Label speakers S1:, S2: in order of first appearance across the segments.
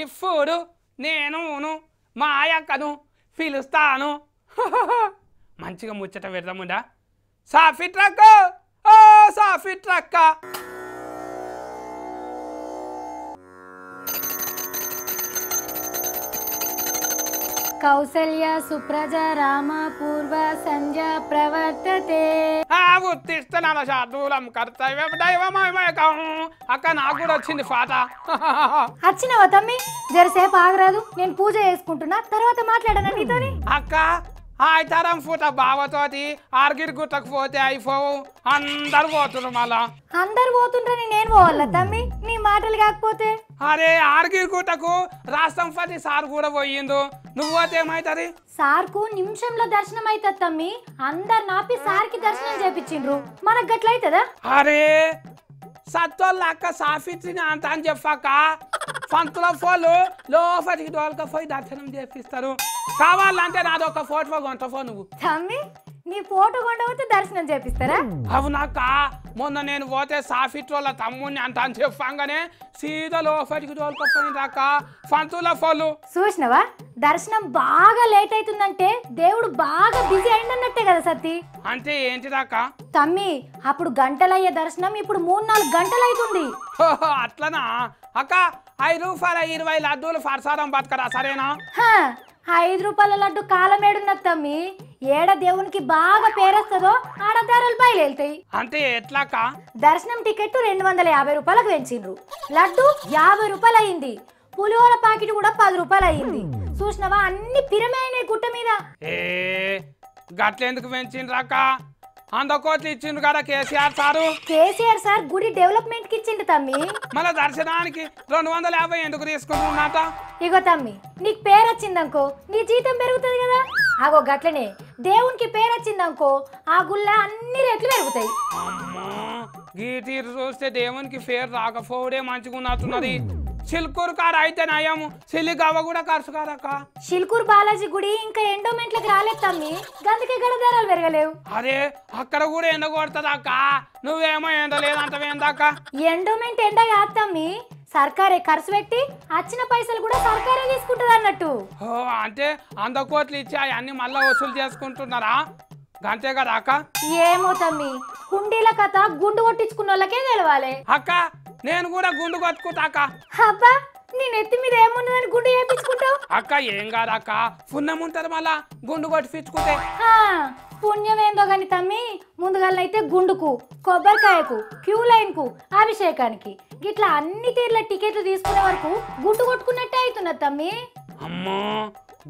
S1: ఇప్పుడు నేను మా ఆయక్కను పిలుస్తాను. మంచిగా ముచ్చట పెడదాముండా. సాఫీ ట్రక్, ఓ సాఫీ ట్రక్క.
S2: కౌసల్య సుప్రజ రామ పూర్వ సంధ్య ప్రవర్తతే.
S1: ఉత్తిష్టనాల శార్దూలం కర్తవ్యం దైవమేకం. అక్క నాకు కూడా వచ్చింది పాట.
S2: వచ్చినవా తమ్మి? జరసేపు ఆగరాదు, నేను పూజ చేసుకుంటున్నా, తర్వాత మాట్లాడనా నీతోని.
S1: అక్క ఆయతరం పూట బావతోటి ఆర్గిరి గుట్టకు పోతే అయిపోవు, అందరు పోతున్నారు. మళ్ళా
S2: అందరు పోతుండ్రని నేను పోవాలా తమ్మి? నీ మాటలు కాకపోతే.
S1: అరే ఆర్గిరి గుట్టకు రాష్ట్రంపతి సార్ కూడా పోయిండు, నువ్వు పోతే ఏమైతుంది?
S2: సార్కు నిమిషంలో దర్శనం అవుతుంది తమ్మి. అందరు నాపి సార్కి దర్శనం చేపించిండ్రు, మనకు గట్లయితదా?
S1: అరే సత్తోళ్ళ అక్క సాఫిత్రిని అంత అని చెప్పాక పంతుల ఫోన్లు లోపలికి డోల్కపోయి దర్శనం చేపిస్తారు. కావాలంటే నాది ఒక ఫోటో కొంటఫో నువ్వు.
S2: తమ్మి నీ ఫోటో కొండపోతే దర్శనం చేపిస్తారా?
S1: అవునాక మొన్న నేను పోతే సాఫిట్రోళ్ళ తమ్ముడిని అంట అని చెప్పంగానే సీదా లోపలికి డోల్కపోయిందాక పంతుల ఫోన్లు.
S2: చూసినవా, దర్శనం బాగా లేట్ అవుతుందంటే దేవుడు బాగా బిజీ అయిందన్నట్టే కదా సత్తి.
S1: అంటే ఏంటిదాకా
S2: తమ్మి? అప్పుడు గంటలయ్యే దర్శనం ఇప్పుడు 3-4 గంటలు అవుతుంది.
S1: అట్లనా అక్క? 5 రూపాయల 20 లడ్డూలు ఫర్సారం బతకరా సరేనా?
S2: 5 రూపాయల లడ్డు కాలమేడున్నది తమ్మి. ఏడ దేవునికి బాగా పేరేస్తుందో ఆడ ధరలు బయలుతాయి.
S1: అంటే ఎట్లాక?
S2: దర్శనం టికెట్ 250 రూపాయలకు పెంచిండ్రు, లడ్డు 50 రూపాయలు అయింది, పులిహోర ప్యాకెట్ కూడా 10 రూపాయలు అయింది. చూసినవా, అన్ని పిరమైనాయి గుట్ట మీద.
S1: ఏ గట్లెందుకు పెంచిండ్రాక? 100 కోట్లు ఇచ్చిండ్రు కదా కేసీఆర్ సారు.
S2: కేసీఆర్ సార్ గుడి డెవలప్మెంట్ కి ఇచ్చిండు తమ్మి.
S1: మళ్ళా దర్శనానికి 250 ఎందుకు తీసుకుంటున్నాట?
S2: ఇగో తమ్మి, నీకు పేరు వచ్చిందనుకో నీ జీతం పెరుగుతుంది కదా. అగో గట్లనే దేవునికి పేరు వచ్చిందనుకో ఆ గుళ్ళ అన్ని రేట్లు పెరుగుతాయి.
S1: అమ్మా గీటీరు చూస్తే దేవునికి పేరు రాకపోవడే మంచిగా ఉన్నట్టున్నది. చిలుకూరు కాడ అయితే నయము, సిల్లిగవ్వ కూడా ఖర్చు కాదక్క.
S2: చిలుకూరు బాలాజీ గుడి ఇంకా ఎండోమెంట్లకు రాలేదు తమ్మి, గందుకే గడ ధరలు పెరగలేవు.
S1: అరే అక్కడ కూడా ఎండ కొడుతుందక్క, నువ్వేమో ఎండ లేదంటవేందాక?
S2: ఎండోమెంట్ ఎండ కాదు తమ్మి, సర్కారే ఖర్చు పెట్టి వచ్చిన పైసలు కూడా సర్కారే తీసుకుంటది అన్నట్టు.
S1: ఓ అంటే 100 కోట్లు ఇచ్చి అవన్నీ మళ్ళా వసూలు చేసుకుంటున్నారా? అంతే కదా అక్క?
S2: ఏమో తమ్మి, కుండీల కథ గుండు కొట్టించుకున్న వాళ్ళకే తెలవాలి.
S1: అక్క నేను కూడా గుండు కొట్టుకుంటాక.
S2: అబ్బా నీ నెత్తి మీద ఏమున్నదని గుండు చేయించుకుంటావు?
S1: అక్క ఏం కాదక్క, పుణ్యం ఉంటది మళ్ళా గుండు కొట్టించుకుంటే.
S2: పుణ్యం ఏందో గాని తమ్మి, ముందుగాలైతే గుండుకు, కొబ్బరికాయకు, క్యూ లైన్ కు, అభిషేకానికి గిట్లా అన్ని తీర్ల టికెట్లు తీసుకునే వరకు గుండు కొట్టుకున్నట్టే అవుతున్నది తమ్మి.
S1: అమ్మో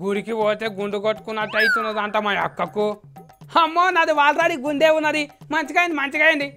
S1: గుడికి పోతే గుండు కొట్టుకున్నట్టు అవుతున్నది అంట మా అక్కకు. అమ్మో నాది ఆల్రెడీ గుండె ఉన్నది. మంచిగా అయింది.